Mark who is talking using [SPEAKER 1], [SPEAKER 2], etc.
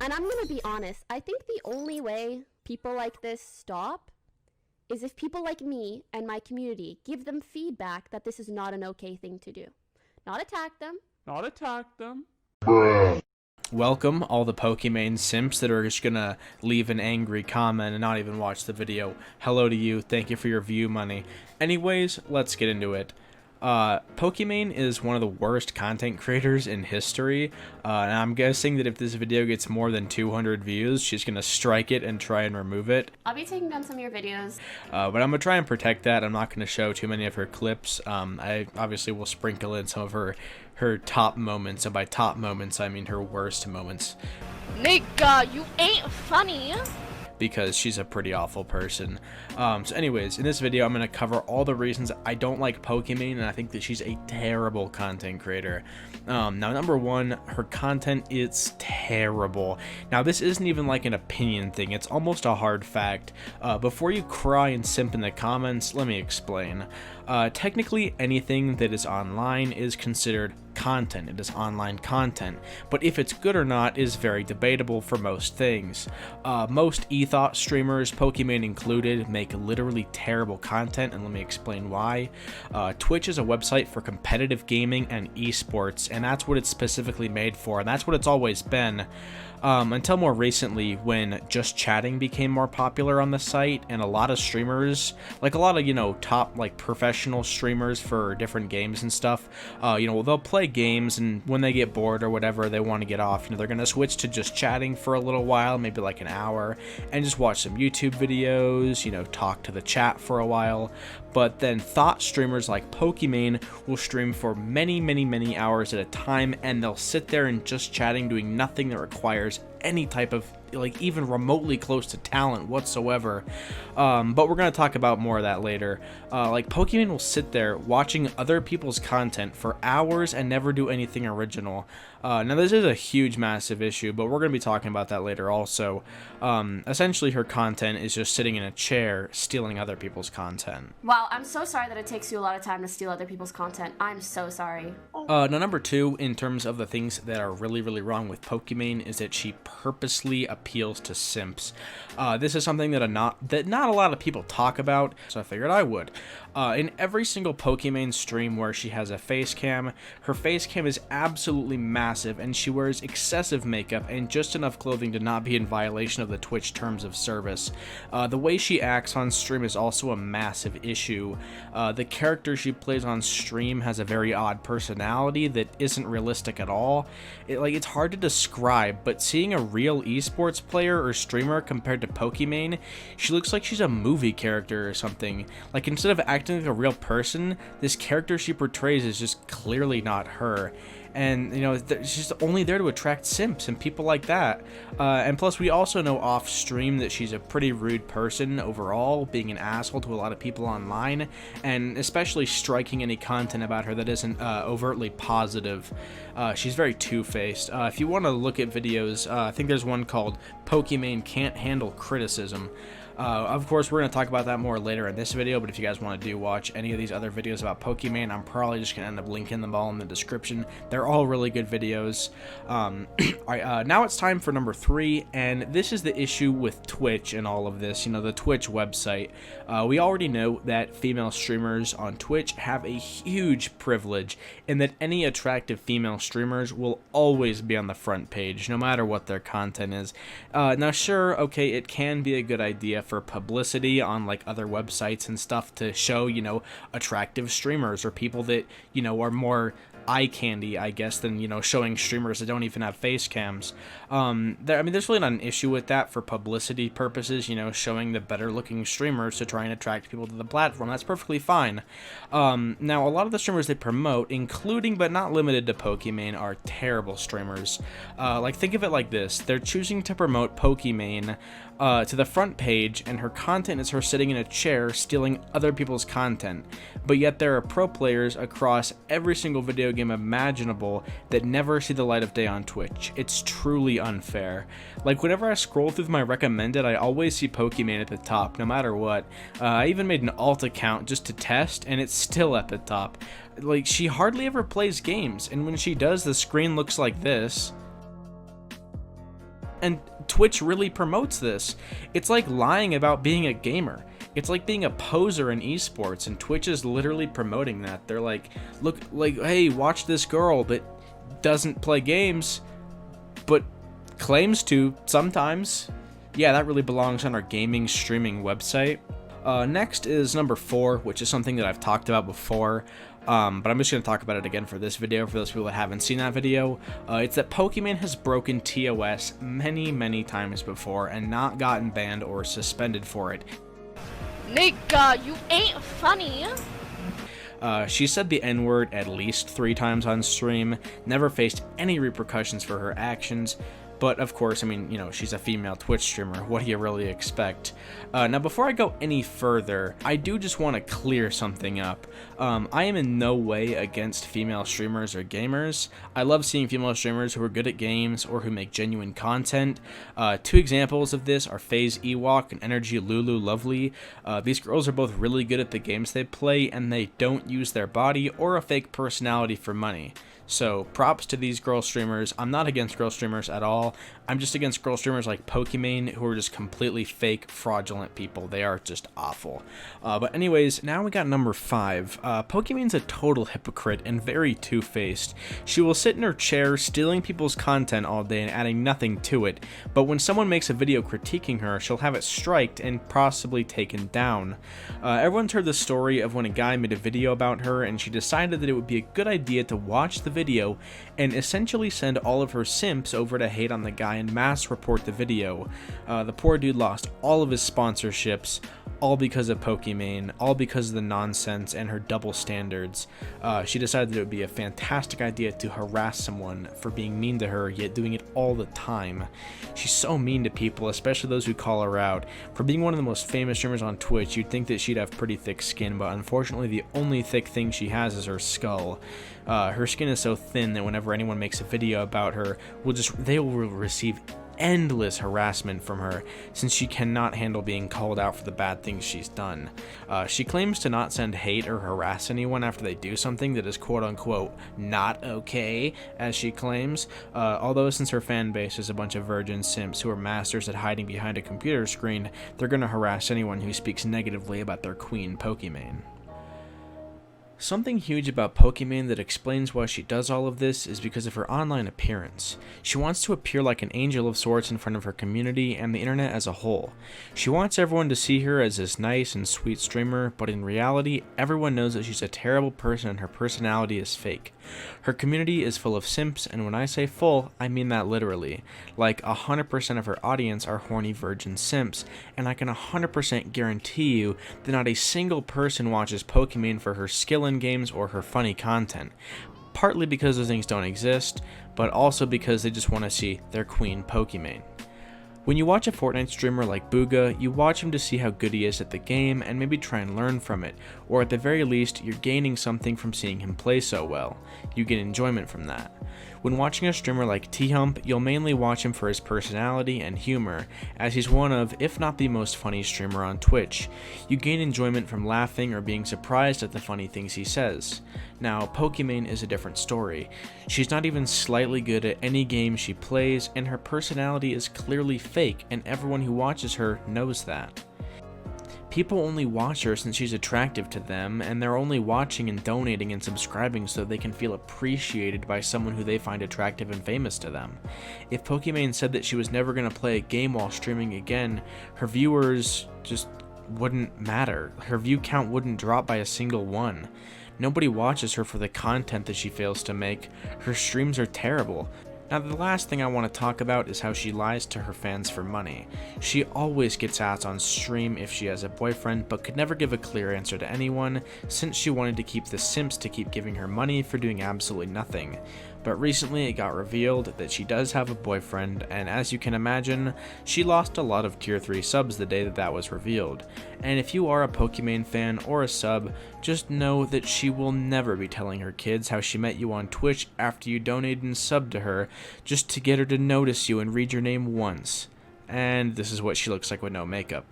[SPEAKER 1] And I'm gonna be honest, I think the only way people like this stop is if people like me and my community give them feedback that this is not an okay thing to do. Not attack them.
[SPEAKER 2] Not attack them.
[SPEAKER 3] Welcome, all the Pokimane simps that are just gonna leave an angry comment and not even watch the video. Hello to you, thank you for your view money. Anyways, let's get into it. Pokimane is one of the worst content creators in history, and I'm guessing that if this video gets more than 200 views, she's gonna strike it and try and remove it.
[SPEAKER 1] I'll be taking down some of your videos.
[SPEAKER 3] But I'm gonna try and protect that. I'm not gonna show too many of her clips. I obviously will sprinkle in some of her top moments, and by top moments, I mean her worst moments.
[SPEAKER 1] Nigga, you ain't funny.
[SPEAKER 3] Because she's a pretty awful person. So anyways, in this video, I'm going to cover all the reasons I don't like Pokimane, and I think that she's a terrible content creator. Now, number one, her content is terrible. Now, this isn't even like an opinion thing. It's almost a hard fact. Before you cry and simp in the comments, let me explain. Technically, anything that is online is considered content. It is online content, but if it's good or not is very debatable for most things. Most ethos streamers, Pokimane included, make literally terrible content, and let me explain why. Twitch is a website for competitive gaming and esports, and that's what it's specifically made for, and that's what it's always been. Until more recently, when just chatting became more popular on the site, and a lot of streamers, like a lot of, top, professional streamers for different games and stuff, they'll play games, and when they get bored or whatever, they want to get off, they're going to switch to just chatting for a little while, maybe like an hour, and just watch some YouTube videos, talk to the chat for a while. But then thought streamers like Pokimane will stream for many hours at a time, and they'll sit there and just chatting, doing nothing that requires any type of even remotely close to talent whatsoever. But we're going to talk about more of that later. Pokimane will sit there watching other people's content for hours and never do anything original. Now this is a huge massive issue, but we're going to be talking about that later also. Essentially her content is just sitting in a chair stealing other people's content.
[SPEAKER 1] Wow, I'm so sorry that it takes you a lot of time to steal other people's content. I'm so sorry.
[SPEAKER 3] Now number two, in terms of the things that are really wrong with Pokimane, is that she purposely appeals to simps. This is something that not a lot of people talk about, so I figured I would. In every single Pokimane stream where she has a face cam, her face cam is absolutely massive, and she wears excessive makeup and just enough clothing to not be in violation of the Twitch terms of service. The way she acts on stream is also a massive issue. The character she plays on stream has a very odd personality that isn't realistic at all. It's hard to describe, but seeing a real esports player or streamer compared to Pokimane, she looks like she's a movie character or something. Instead of acting like a real person, this character she portrays is just clearly not her. And she's only there to attract simps and people like that. And plus, we also know off stream that she's a pretty rude person overall, being an asshole to a lot of people online, and especially striking any content about her that isn't overtly positive. She's very two-faced. If you want to look at videos, I think there's one called Pokimane Can't Handle Criticism. Of course, we're going to talk about that more later in this video, but if you guys want to watch any of these other videos about Pokimane, I'm probably just going to end up linking them all in the description. They're all really good videos. Alright, now it's time for number three, and this is the issue with Twitch and all of this, the Twitch website. We already know that female streamers on Twitch have a huge privilege, and that any attractive female streamers will always be on the front page, no matter what their content is. Now sure, okay, it can be a good idea for publicity on other websites and stuff to show, attractive streamers or people that, are more eye candy, I guess, than, showing streamers that don't even have face cams. There's really not an issue with that for publicity purposes, showing the better looking streamers to try and attract people to the platform. That's perfectly fine. Now, a lot of the streamers they promote, including but not limited to Pokimane, are terrible streamers. Think of it like this. They're choosing to promote Pokimane to the front page, and her content is her sitting in a chair stealing other people's content. But yet there are pro players across every single video game imaginable that never see the light of day on Twitch. It's truly unfair. Whenever I scroll through my recommended, I always see Pokimane at the top, no matter what. I even made an alt account just to test, and it's still at the top. She hardly ever plays games, and when she does, the screen looks like this. And Twitch really promotes this. It's like lying about being a gamer. It's like being a poser in esports, and Twitch is literally promoting that. They're like, look, like, hey, watch this girl that doesn't play games, but claims to sometimes. Yeah, that really belongs on our gaming streaming website. Next is number 4, which is something that I've talked about before. But I'm just going to talk about it again for this video, for those people that haven't seen that video. It's that Pokimane has broken TOS many times before and not gotten banned or suspended for it.
[SPEAKER 1] Nigga, you ain't funny.
[SPEAKER 3] She said the N-word at least 3 times on stream, never faced any repercussions for her actions. But of course, I mean, you know, she's a female Twitch streamer. What do you really expect? Now, before I go any further, I do just want to clear something up. I am in no way against female streamers or gamers. I love seeing female streamers who are good at games or who make genuine content. 2 examples of this are FaZe Ewok and Energy Lulu Lovely. These girls are both really good at the games they play, and they don't use their body or a fake personality for money. So props to these girl streamers. I'm not against girl streamers at all. I'm just against girl streamers like Pokimane, who are just completely fake, fraudulent people. They are just awful. But anyways, now we got number 5. Pokimane's a total hypocrite and very two-faced. She will sit in her chair stealing people's content all day and adding nothing to it. But when someone makes a video critiquing her, she'll have it striked and possibly taken down. Everyone's heard the story of when a guy made a video about her and she decided that it would be a good idea to watch the video and essentially send all of her simps over to hate on the guy and mass report the video. The poor dude lost all of his sponsorships, all because of Pokimane, all because of the nonsense and her double standards. She decided that it would be a fantastic idea to harass someone for being mean to her, yet doing it all the time. She's so mean to people, especially those who call her out. For being one of the most famous streamers on Twitch, you'd think that she'd have pretty thick skin, but unfortunately the only thick thing she has is her skull. Her skin is so thin that whenever anyone makes a video about her, they will receive endless harassment from her, since she cannot handle being called out for the bad things she's done. She claims to not send hate or harass anyone after they do something that is quote-unquote not okay, as she claims, although since her fan base is a bunch of virgin simps who are masters at hiding behind a computer screen, they're gonna harass anyone who speaks negatively about their queen, Pokimane. Something huge about Pokimane that explains why she does all of this is because of her online appearance. She wants to appear like an angel of sorts in front of her community and the internet as a whole. She wants everyone to see her as this nice and sweet streamer, but in reality, everyone knows that she's a terrible person and her personality is fake. Her community is full of simps, and when I say full, I mean that literally. Like 100% of her audience are horny virgin simps, and I can 100% guarantee you that not a single person watches Pokimane for her skill in games or her funny content. Partly because those things don't exist, but also because they just want to see their queen Pokimane. When you watch a Fortnite streamer like Booga, you watch him to see how good he is at the game and maybe try and learn from it, or at the very least, you're gaining something from seeing him play so well. You get enjoyment from that. When watching a streamer like T-Hump, you'll mainly watch him for his personality and humor, as he's one of, if not the most funny streamer on Twitch. You gain enjoyment from laughing or being surprised at the funny things he says. Now, Pokimane is a different story. She's not even slightly good at any game she plays, and her personality is clearly fake, and everyone who watches her knows that. People only watch her since she's attractive to them, and they're only watching and donating and subscribing so they can feel appreciated by someone who they find attractive and famous to them. If Pokimane said that she was never going to play a game while streaming again, her viewers just wouldn't matter. Her view count wouldn't drop by a single one. Nobody watches her for the content that she fails to make. Her streams are terrible. Now, the last thing I want to talk about is how she lies to her fans for money. She always gets asked on stream if she has a boyfriend, but could never give a clear answer to anyone, since she wanted to keep the simps to keep giving her money for doing absolutely nothing. But recently it got revealed that she does have a boyfriend, and as you can imagine, she lost a lot of tier 3 subs the day that that was revealed. And if you are a Pokimane fan or a sub, just know that she will never be telling her kids how she met you on Twitch after you donated and subbed to her, just to get her to notice you and read your name once. And this is what she looks like with no makeup.